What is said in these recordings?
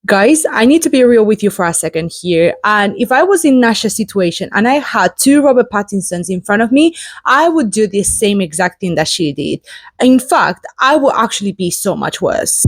Guys, I need to be real with you for a second here. And if I was in Nash's situation and I had two Robert Pattinsons in front of me, I would do the same exact thing that she did. In fact, I would actually be so much worse.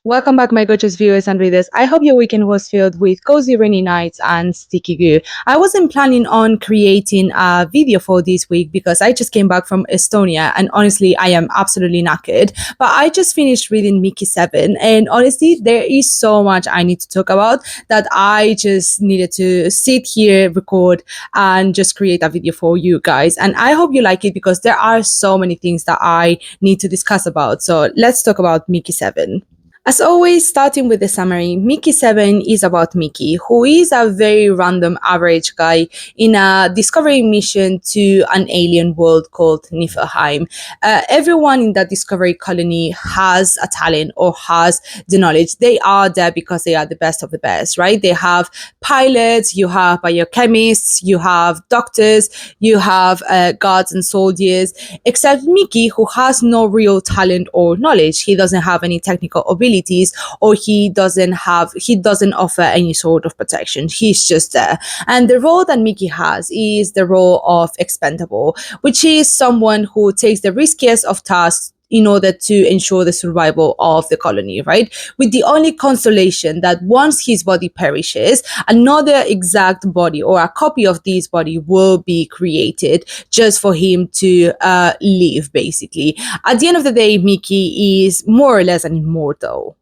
Welcome back, my gorgeous viewers and readers. I hope your weekend was filled with cozy rainy nights and sticky goo. I wasn't planning on creating a video for this week because I just came back from Estonia and honestly, I am absolutely knackered. But I just finished reading Mickey7 and honestly, there is so much I need to talk about that I just needed to sit here, record, and just create a video for you guys. And I hope you like it because there are so many things that I need to discuss about. So let's talk about Mickey7. As always, starting with the summary, Mickey7 is about Mickey, who is a very random average guy in a discovery mission to an alien world called Niflheim. Everyone in that discovery colony has a talent or has the knowledge. They are there because they are the best of the best, right? They have pilots, you have biochemists, you have doctors, you have guards and soldiers, except Mickey, who has no real talent or knowledge. He doesn't have any technical ability, or he doesn't offer any sort of protection. He's just there. And the role that Mickey has is the role of expendable, which is someone who takes the riskiest of tasks in order to ensure the survival of the colony, right? With the only consolation that once his body perishes, another exact body or a copy of this body will be created just for him to live, basically. At the end of the day, Mickey is more or less an immortal.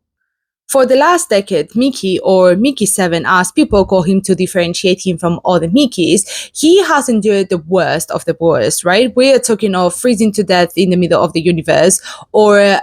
For the last decade, Mickey, or Mickey7 as people call him to differentiate him from other Mickeys, he has endured the worst of the worst, right? We're talking of freezing to death in the middle of the universe, or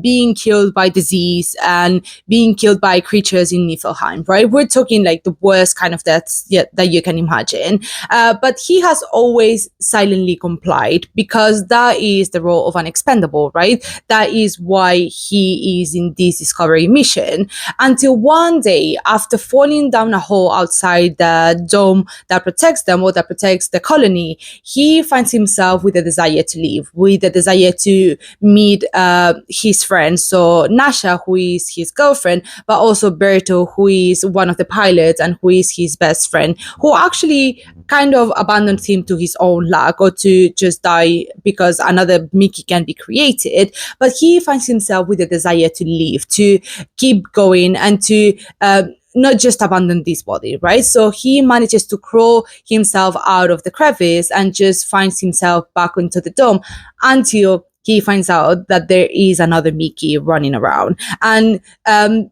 being killed by disease and being killed by creatures in Niflheim, right? We're talking like the worst kind of deaths that you can imagine. But he has always silently complied because that is the role of an expendable, right? That is why he is in this discovery mission. Until one day, after falling down a hole outside the dome that protects them or that protects the colony, he finds himself with a desire to leave, with a desire to meet his friends. So Nasha, who is his girlfriend, but also Berto, who is one of the pilots and who is his best friend, who actually kind of abandons him to his own luck or to just die because another Mickey can be created. But he finds himself with a desire to leave, to keep going and to not just abandon this body, right? So he manages to crawl himself out of the crevice and just finds himself back into the dome until he finds out that there is another Mickey running around. And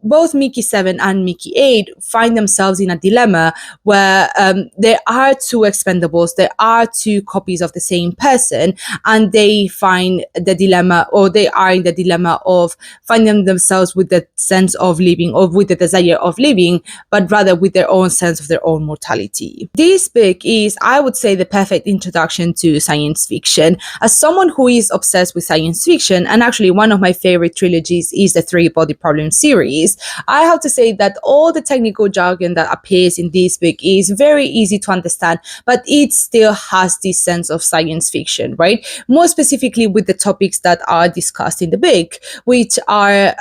both Mickey7 and Mickey8 find themselves in a dilemma where there are two expendables, there are two copies of the same person, and they find the dilemma, or they are in the dilemma of finding themselves with the sense of living, or with the desire of living, but rather with their own sense of their own mortality. This book is, I would say, the perfect introduction to science fiction. As someone who is obsessed with science fiction, and actually one of my favorite trilogies is the Three Body Problem series, I have to say that all the technical jargon that appears in this book is very easy to understand, but it still has this sense of science fiction, right? More specifically with the topics that are discussed in the book, which are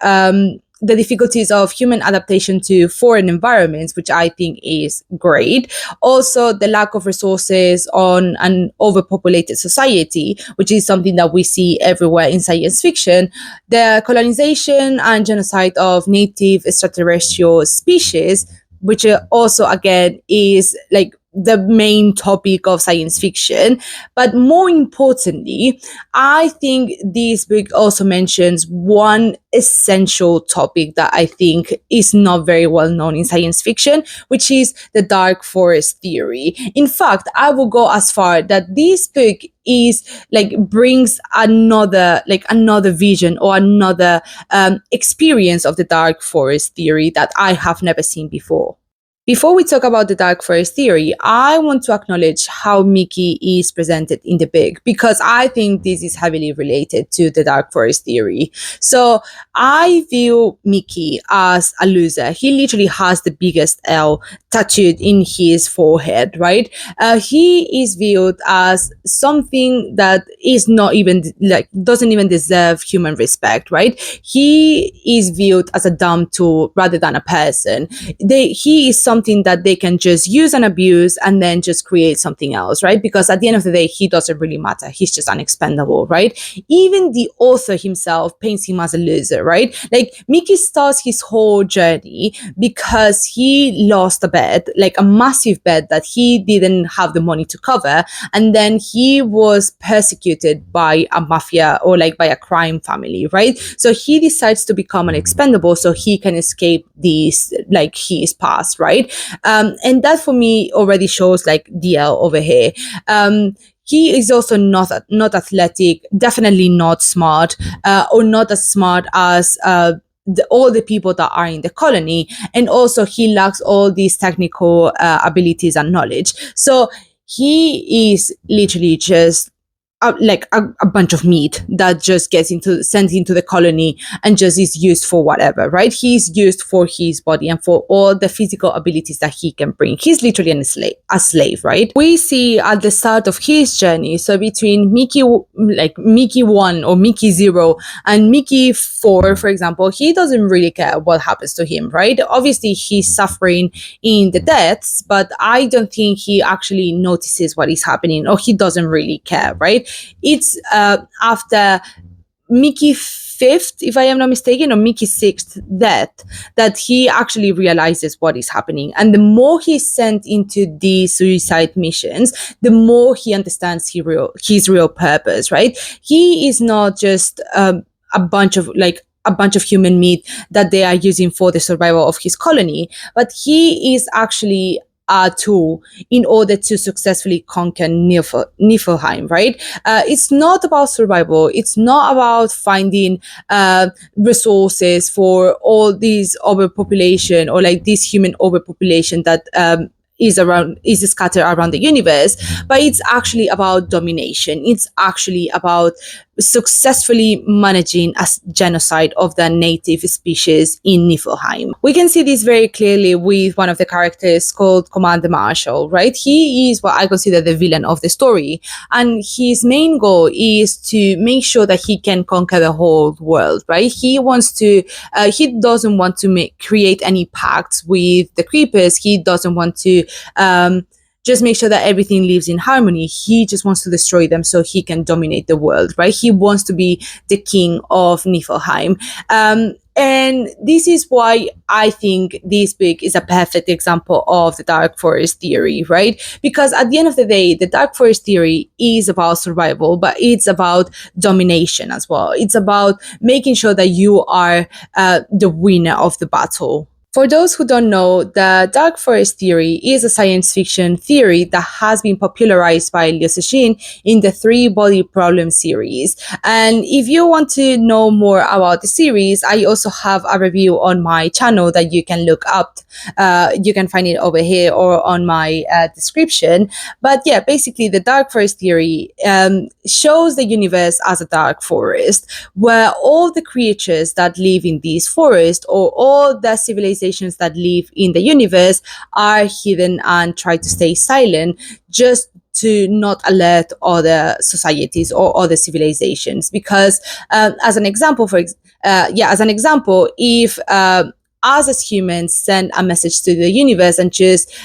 the difficulties of human adaptation to foreign environments, which I think is great. Also, the lack of resources on an overpopulated society, which is something that we see everywhere in science fiction. The colonization and genocide of native extraterrestrial species, which also, again, is like the main topic of science fiction. But more importantly, I think this book also mentions one essential topic that I think is not very well known in science fiction, which is the dark forest theory. In fact, I will go as far that this book is like brings another vision or another experience of the dark forest theory that I have never seen before. Before we talk about the dark forest theory, I want to acknowledge how Mickey is presented in the book, because I think this is heavily related to the dark forest theory. So I view Mickey as a loser. He literally has the biggest L tattooed in his forehead, right? He is viewed as something that is not even like doesn't even deserve human respect, right? He is viewed as a dumb tool rather than a person. He is something that they can just use and abuse and then just create something else, right? Because at the end of the day, he doesn't really matter. He's just unexpendable, right? Even the author himself paints him as a loser, right? Like Mickey starts his whole journey because he lost a bet, like a massive bet that he didn't have the money to cover. And then he was persecuted by a mafia or like by a crime family, right? So he decides to become an expendable so he can escape these, like his past, right? And that for me already shows like DL over here. He is also not athletic, definitely not smart, or not as smart as all the people that are in the colony, and also he lacks all these technical abilities and knowledge. So he is literally just a bunch of meat that just gets sent into the colony and just is used for whatever, right? He's used for his body and for all the physical abilities that he can bring. He's literally a slave, right? We see at the start of his journey, so between Mickey 1 or Mickey 0 and Mickey 4, for example, he doesn't really care what happens to him, right? Obviously, he's suffering in the deaths, but I don't think he actually notices what is happening, or he doesn't really care, right? It's after Mickey 5th, if I am not mistaken, or Mickey 6th death, that he actually realizes what is happening. And the more he's sent into these suicide missions, the more he understands his real purpose, right? He is not just a bunch of human meat that they are using for the survival of his colony, but he is actually a tool in order to successfully conquer Niflheim, right? It's not about survival. It's not about finding resources for all these overpopulation or like this human overpopulation that is scattered around the universe, but it's actually about domination. It's actually about successfully managing a genocide of the native species in Niflheim. We can see this very clearly with one of the characters called Commander Marshall, right? He is what I consider the villain of the story, and his main goal is to make sure that he can conquer the whole world, right? He doesn't want to create any pacts with the creepers. He doesn't want to just make sure that everything lives in harmony. He just wants to destroy them so he can dominate the world, right? He wants to be the king of Niflheim. And this is why I think this book is a perfect example of the Dark Forest theory, right? Because at the end of the day, the Dark Forest theory is about survival, but it's about domination as well. It's about making sure that you are the winner of the battle. For those who don't know, the Dark Forest theory is a science fiction theory that has been popularized by Liu Cixin in the Three Body Problem series. And if you want to know more about the series, I also have a review on my channel that you can look up. You can find it over here or on my description. But yeah, basically the Dark Forest theory shows the universe as a dark forest where all the creatures that live in this forest or all the civilizations that live in the universe are hidden and try to stay silent just to not alert other societies or other civilizations. Because as an example, if us as humans send a message to the universe and just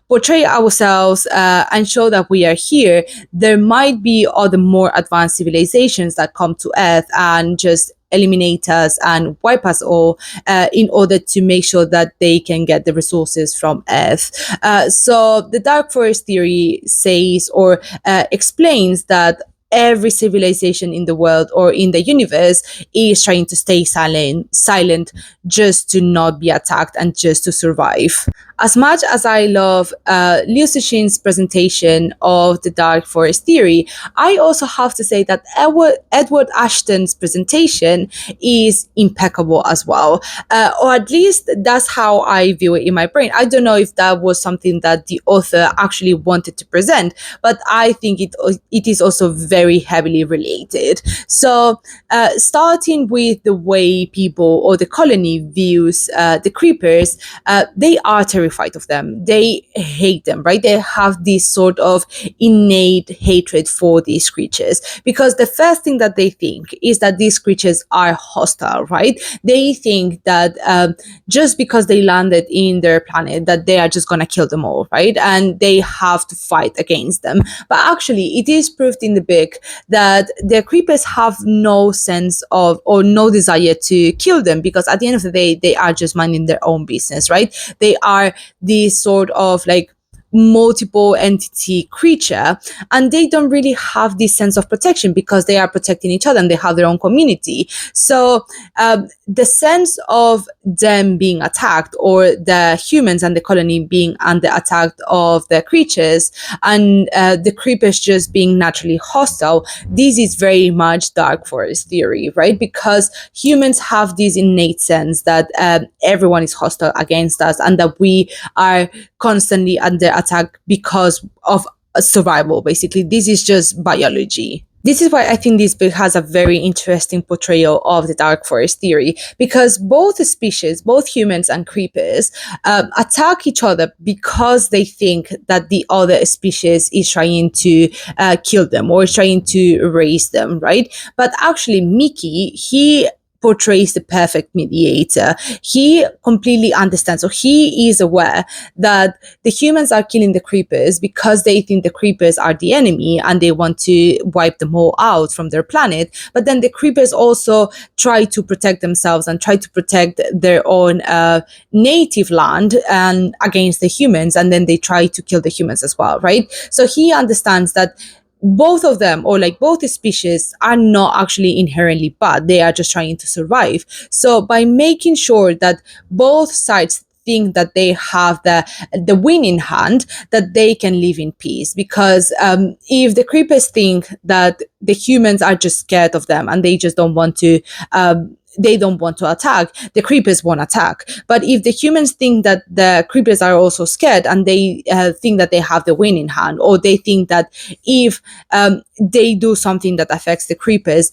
portray ourselves and show that we are here, there might be other more advanced civilizations that come to Earth and just eliminate us and wipe us all in order to make sure that they can get the resources from Earth. So the Dark Forest theory says or explains that every civilization in the world or in the universe is trying to stay silent just to not be attacked and just to survive. As much as I love Liu Cixin's presentation of the Dark Forest theory, I also have to say that Edward Ashton's presentation is impeccable as well. Or at least that's how I view it in my brain. I don't know if that was something that the author actually wanted to present, but I think it is also very heavily related. So starting with the way people or the colony views the creepers, they are terrifying. terrified of them. They hate them, right? They have this sort of innate hatred for these creatures, because the first thing that they think is that these creatures are hostile, right? They think that just because they landed in their planet, that they are just going to kill them all, right? And they have to fight against them. But actually, it is proved in the book that the creepers have no sense of, or no desire to kill them, because at the end of the day, they are just minding their own business, right? They are this sort of like multiple entity creature, and they don't really have this sense of protection because they are protecting each other and they have their own community. So the sense of them being attacked, or the humans and the colony being under attack of the creatures, and the creepers just being naturally hostile, this is very much dark forest theory, right? Because humans have this innate sense that everyone is hostile against us, and that we are constantly under attack because of survival. Basically, this is just biology. This is why I think this book has a very interesting portrayal of the dark forest theory, because both species, both humans and creepers, attack each other because they think that the other species is trying to kill them or is trying to erase them, right? But actually, Mickey, he portrays the perfect mediator. He completely understands. So he is aware that the humans are killing the creepers because they think the creepers are the enemy and they want to wipe them all out from their planet. But then the creepers also try to protect themselves and try to protect their own native land and against the humans. And then they try to kill the humans as well, right? So he understands that both of them, or like both species, are not actually inherently bad. They are just trying to survive. So by making sure that both sides think that they have the win in hand, that they can live in peace. Because if the creepers think that the humans are just scared of them and they just don't want to attack, the creepers won't attack. But if the humans think that the creepers are also scared and they think that they have the win in hand, or they think that if they do something that affects the creepers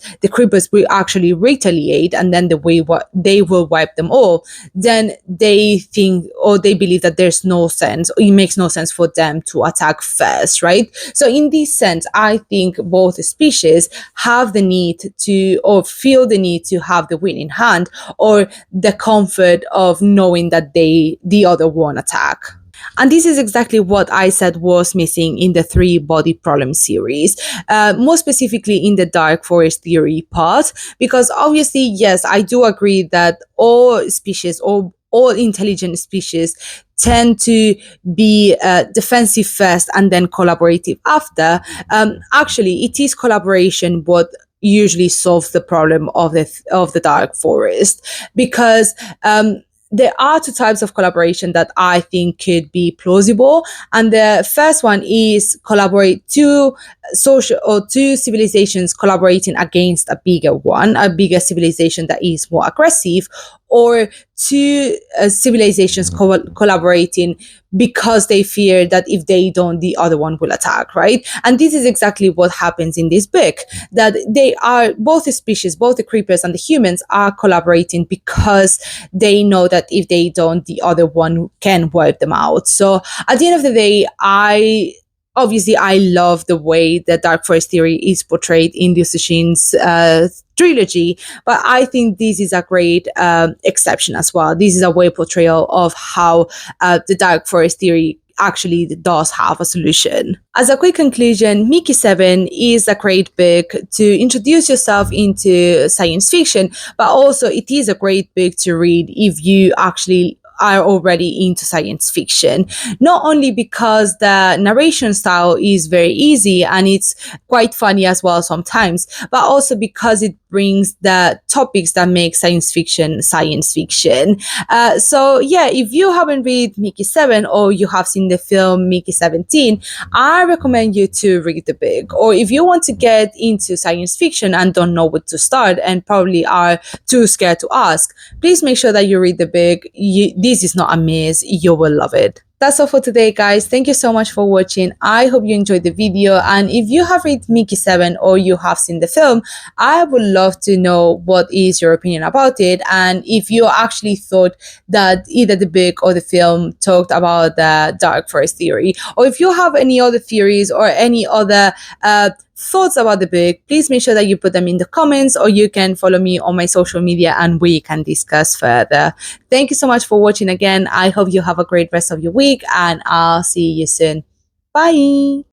will actually retaliate, and then they will wipe them all, then they think, or they believe, that there's no sense, it makes no sense for them to attack first, right? So in this sense, I think both species have the need to, or feel the need to, have the win in hand, or the comfort of knowing that the other won't attack. And this is exactly what I said was missing in the Three Body Problem series, more specifically in the dark forest theory part, because obviously, yes, I do agree that all species, or all intelligent species, tend to be defensive first and then collaborative after. Actually, it is collaboration what usually solves the problem of the dark forest, because there are two types of collaboration that I think could be plausible. And the first one is two civilizations collaborating against a bigger civilization that is more aggressive, or two civilizations collaborating because they fear that if they don't, the other one will attack, right? And this is exactly what happens in this book, that they are, both species, both the creepers and the humans, are collaborating because they know that if they don't, the other one can wipe them out. So at the end of the day, I love the way that dark forest theory is portrayed in the Sushin's trilogy, but I think this is a great exception as well. This is a way portrayal of how the dark forest theory actually does have a solution. As a quick conclusion, Mickey7 is a great book to introduce yourself into science fiction, but also it is a great book to read if you actually are already into science fiction. Not only because the narration style is very easy and it's quite funny as well sometimes, but also because it brings the topics that make science fiction. So yeah, if you haven't read Mickey7 or you have seen the film Mickey 17, I recommend you to read the book. Or if you want to get into science fiction and don't know where to start and probably are too scared to ask, please make sure that you read the book. This is not a miss. You will love it. That's all for today, guys. Thank you so much for watching. I hope you enjoyed the video. And if you have read Mickey 7 or you have seen the film, I would love to know what is your opinion about it. And if you actually thought that either the book or the film talked about the dark forest theory, or if you have any other theories or any other thoughts about the book, please make sure that you put them in the comments, or you can follow me on my social media and we can discuss further. Thank you so much for watching again. I hope you have a great rest of your week and I'll see you soon. Bye.